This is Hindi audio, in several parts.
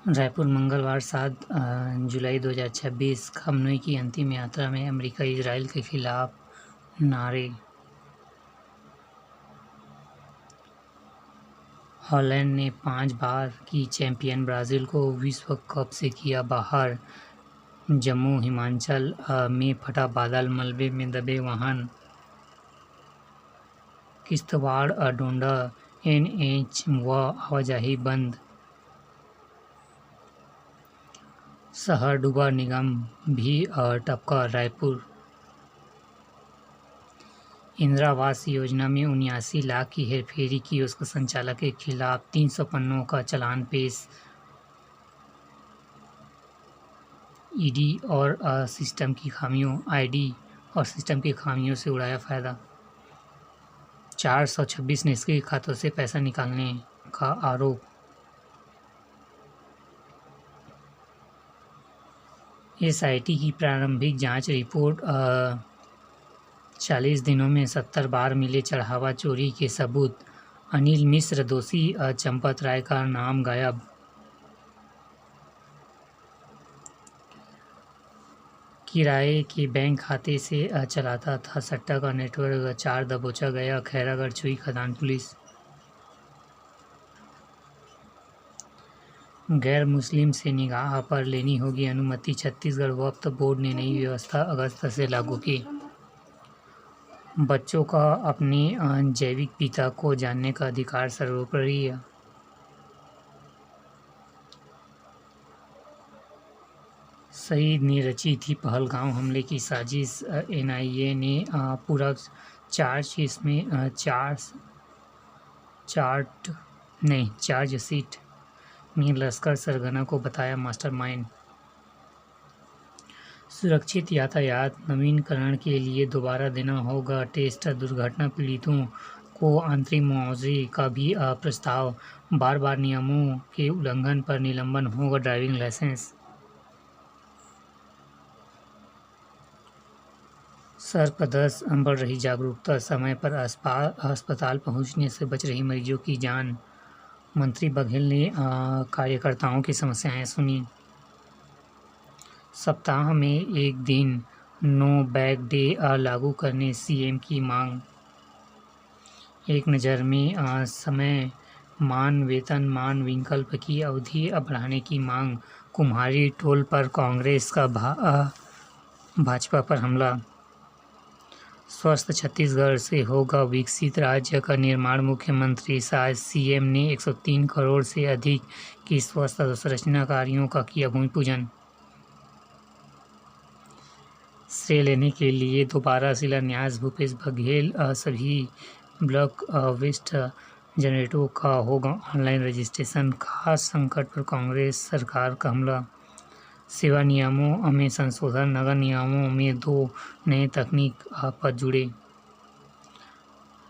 रायपुर मंगलवार 7 जुलाई 2026। खमनोई की अंतिम यात्रा में अमेरिका इजरायल के खिलाफ नारे। हॉलैंड ने 5 बार की चैंपियन ब्राज़ील को विश्व कप से किया बाहर। जम्मू हिमाचल में फटा बादल, मलबे में दबे वाहन। किश्तवाड़ डोडा NH व आवाजाही बंद। शहर डूबा, निगम भी टपका। रायपुर इंदिरा आवास योजना में 79 लाख की हेरफेरी की उसके संचालक के खिलाफ 300 पन्नों का चालान पेश। ईडी और सिस्टम की खामियों से उड़ाया फायदा। 426 निष्क्रिय खातों से पैसा निकालने का आरोप। SIT की प्रारंभिक जांच रिपोर्ट। 40 दिनों में 70 बार मिले चढ़ावा चोरी के सबूत। अनिल मिश्र दोषी, चंपत राय का नाम गायब। किराए के बैंक खाते से चलाता था सट्टा का नेटवर्क, 4 दबोचा गया। खैरागढ़ छुई खदान पुलिस। गैर मुस्लिम से निकाह पर लेनी होगी अनुमति। छत्तीसगढ़ वक्फ बोर्ड ने नई व्यवस्था अगस्त से लागू की। बच्चों का अपने जैविक पिता को जानने का अधिकार सर्वोपरि। सईद ने रची थी पहलगाम हमले की साजिश। NIA ने पूरक चार्जशीट में चार्जशीट में लश्कर सरगना को बताया मास्टरमाइंड। सुरक्षित यातायात नवीनीकरण के लिए दोबारा देना होगा टेस्ट। दुर्घटना पीड़ितों को अंतरिम मुआवजे का भी प्रस्ताव। बार नियमों के उल्लंघन पर निलंबन होगा ड्राइविंग लाइसेंस। सर का दर्द, बढ़ रही जागरूकता। समय पर अस्पताल पहुंचने से बच रही मरीजों की जान। मंत्री बघेल ने कार्यकर्ताओं की समस्याएं सुनी। सप्ताह में एक दिन नो बैग डे लागू करने CM की मांग। एक नज़र में समय मान, वेतनमान विकल्प की अवधि बढ़ाने की मांग। कुम्हारी टोल पर कांग्रेस का भाजपा पर हमला। स्वस्थ छत्तीसगढ़ से होगा विकसित राज्य का निर्माण। मुख्यमंत्री शायद CM ने 103 करोड़ से अधिक की स्वस्थ अधोसंरचना कार्यों का किया भूमि पूजन। श्रेय लेने के लिए दोबारा शिलान्यास। भूपेश बघेल। सभी ब्लॉक वेस्ट जनरेटरों का होगा ऑनलाइन रजिस्ट्रेशन। खास संकट पर कांग्रेस सरकार का हमला। सेवा नियमों में संशोधन। नगर नियमों में 2 नए तकनीक पद जुड़े।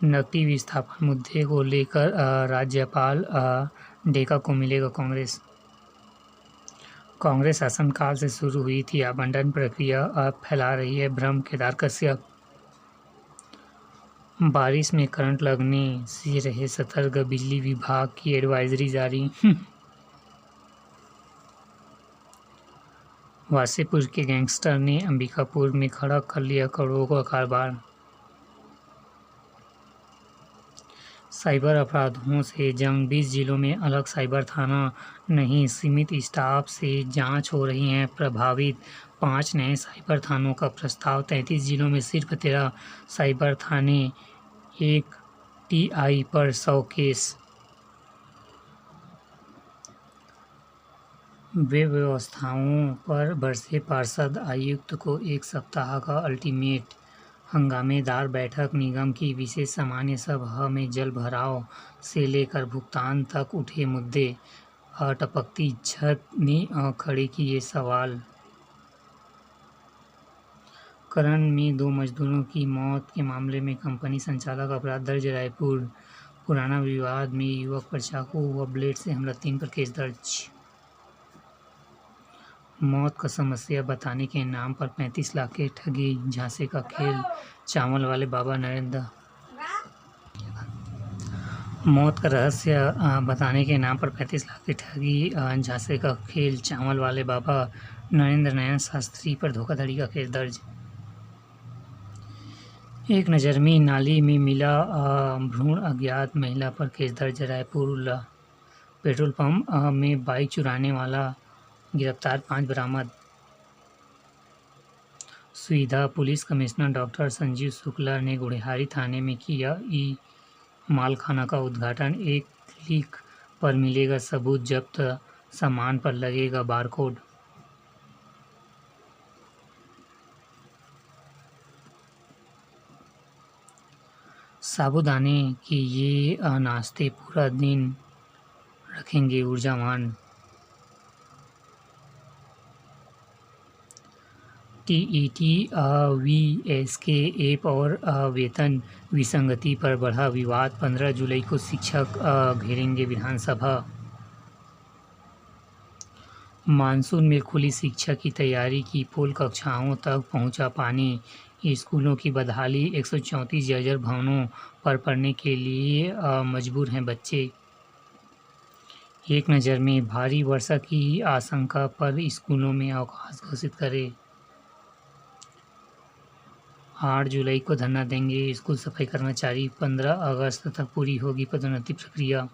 नकदी विस्थापन मुद्दे को लेकर राज्यपाल डेका को मिलेगा कांग्रेस। कांग्रेस शासनकाल से शुरू हुई थी आवंटन प्रक्रिया, अब फैला रही है भ्रम। केदार कश्यप। बारिश में करंट लगने से रहे सतर्क, बिजली विभाग की एडवाइजरी जारी। वासेपुर के गैंगस्टर ने अंबिकापुर में खड़ा कर लिया करोड़ों का कारोबार। साइबर अपराधों से जंग। 20 जिलों में अलग साइबर थाना नहीं, सीमित स्टाफ से जांच हो रही है प्रभावित। 5 नए साइबर थानों का प्रस्ताव। 33 जिलों में सिर्फ 13 साइबर थाने। 1 TI पर 100 केस। वेब व्यवस्थाओं पर बरसे पार्षद, आयुक्त को 1 सप्ताह का अल्टीमेट। हंगामेदार बैठक। निगम की विशेष सामान्य सभा में जल भराव से लेकर भुगतान तक उठे मुद्दे। टपकती छत ने खड़े किए सवाल। करण में 2 मजदूरों की मौत के मामले में कंपनी संचालक अपराध दर्ज। रायपुर पुराना विवाद में युवक पर चाकू व ब्लेड से हमला, 3 पर केस दर्ज। मौत का समस्या बताने के नाम पर 35 लाख की ठगी। झांसे का खेल। चावल वाले बाबा नरेंद्र मौत का रहस्य बताने के नाम पर 35 लाख की ठगी, झांसे का खेल, चावल वाले बाबा नरेंद्र नयन शास्त्री पर धोखाधड़ी का केस दर्ज। एक नज़र में नाली में मिला भ्रूण, अज्ञात महिला पर केस दर्ज। रायपुर पेट्रोल पंप में बाइक चुराने वाला गिरफ्तार, 5 बरामद। सुविधा police commissioner doctor Sanjeev Shukla ने गुढ़ियारी थाने में किया मालखाना का उद्घाटन। एक क्लिक पर मिलेगा सबूत, जब्त सामान पर लगेगा बारकोड। साबूदाने की ये नाश्ते पूरा दिन रखेंगे ऊर्जावान। टीईटी वीएसके ऐप और वेतन विसंगति पर बढ़ा विवाद, 15 जुलाई को शिक्षक घेरेंगे विधानसभा। मानसून में खुली शिक्षा की तैयारी की पोल कक्षाओं तक पहुंचा पानी, स्कूलों की बदहाली, 134 जर्जर भवनों पर पढ़ने के लिए मजबूर हैं बच्चे। एक नज़र में भारी वर्षा की आशंका पर स्कूलों में अवकाश घोषित करे। 8 जुलाई को धरना देंगे स्कूल सफाई कर्मचारी, 15 अगस्त तक पूरी होगी पदोन्नति प्रक्रिया।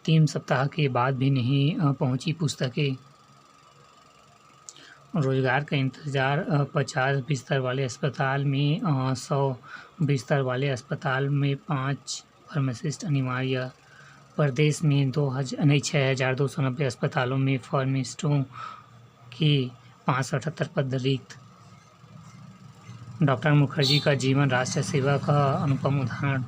3 सप्ताह के बाद भी नहीं पहुंची पुस्तकें। रोजगार का इंतजार, 50 बिस्तर वाले अस्पताल में 100 बिस्तर वाले अस्पताल में 5 फार्मासिस्ट अनिवार्य। प्रदेश में 6,290 अस्पतालों में फार्मासिस्टों के 578 पद रिक्त। डॉक्टर मुखर्जी का जीवन राष्ट्र सेवा का अनुपम उदाहरण।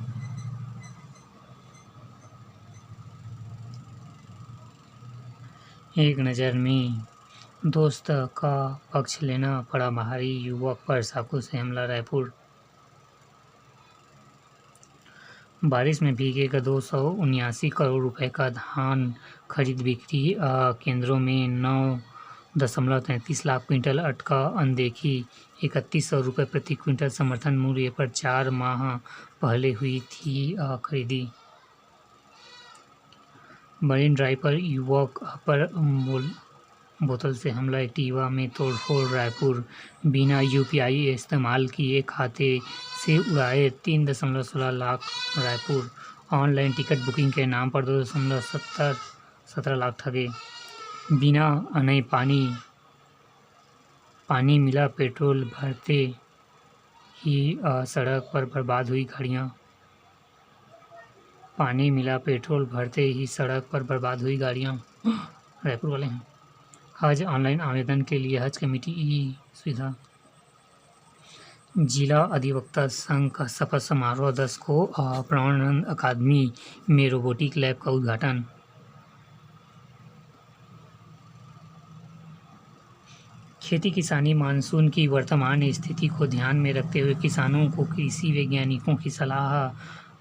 एक नज़र में दोस्त का पक्ष लेना पड़ा बाहरी युवक पर, चाकू से हमला। रायपुर बारिश में भीगेगा 279 करोड़ रुपए का धान। खरीद बिक्री केंद्रों में 9.33 लाख क्विंटल अटका अनदेखी। 3100 रुपये प्रति क्विंटल समर्थन मूल्य पर 4 माह पहले हुई थी खरीदी। मरीन ड्राइव पर युवक पर बोतल से हमला, एक्टिवा में तोड़फोड़। रायपुर बिना यूपीआई इस्तेमाल किए खाते से उड़ाए 3.16 lakh. Raipur online ticket booking के नाम पर 2.17 लाख ठगे। बिना अनय पानी मिला, पेट्रोल भरते ही सड़क पर बर्बाद हुई गाड़ियाँ। पानी मिला, पेट्रोल भरते ही सड़क पर बर्बाद हुई गाड़ियाँ। रायपुर वाले हैं। हज ऑनलाइन आवेदन के लिए हज कमेटी सुविधा। जिला अधिवक्ता संघ का शपथ समारोह 10 को प्राणानंद अकादमी में रोबोटिक लैब का उद्घाटन। खेती किसानी, मानसून की वर्तमान स्थिति को ध्यान में रखते हुए किसानों को कृषि वैज्ञानिकों की सलाह।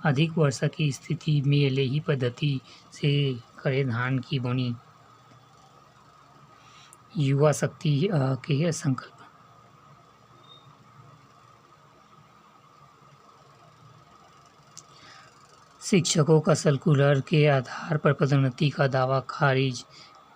अधिक वर्षा की स्थिति में लेही पद्धति से करें धान की बोनी। युवा शक्ति के संकल्प। शिक्षकों का सर्कुलर के आधार पर पदोन्नति का दावा खारिज।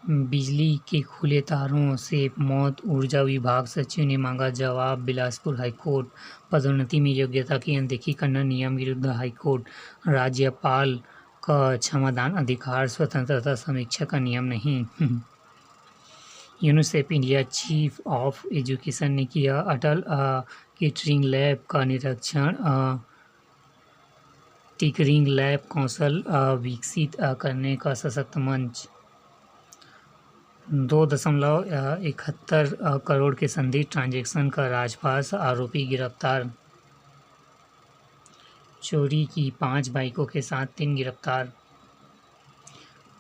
बिजली के खुले तारों से मौत, ऊर्जा विभाग सचिव ने मांगा जवाब। बिलासपुर हाईकोर्ट पदोन्नति में योग्यता की अनदेखी करना नियम विरुद्ध। हाईकोर्ट राज्यपाल का क्षमादान अधिकार, स्वतंत्रता समीक्षा का नियम नहीं। UNICEF India chief of education ने किया अटल टिंकरिंग लैब का निरीक्षण। टिंकरिंग लैब कौशल विकसित करने का सशक्त मंच। 2.71 करोड़ के संदिग्ध ट्रांजैक्शन का राजपास, आरोपी गिरफ्तार। चोरी की 5 बाइकों के साथ 3 गिरफ्तार।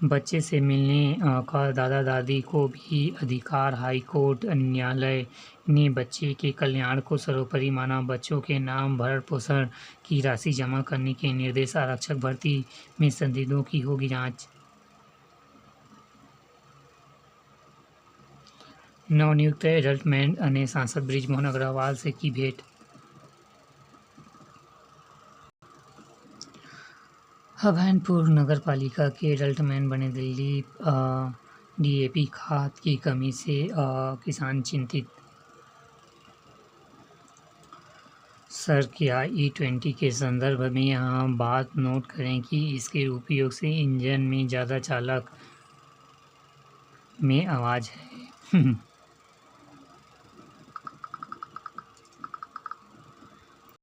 बच्चे से मिलने का दादा दादी को भी अधिकार, हाईकोर्ट न्यायालय ने बच्चे के कल्याण को सर्वोपरि माना। बच्चों के नाम भरण पोषण की राशि जमा करने के निर्देश। आरक्षक भर्ती में संदिग्धों की होगी जांच। नवनियुक्त एडल्टमैन ने सांसद बृजमोहन अग्रवाल से की भेंट। हसनपुर नगर पालिका के एडल्टमैन बने दिल्ली। डीएपी खाद की कमी से किसान चिंतित। सर, क्या E20 के संदर्भ में यहाँ बात नोट करें कि इसके उपयोग से इंजन में ज़्यादा चालक में आवाज़ है।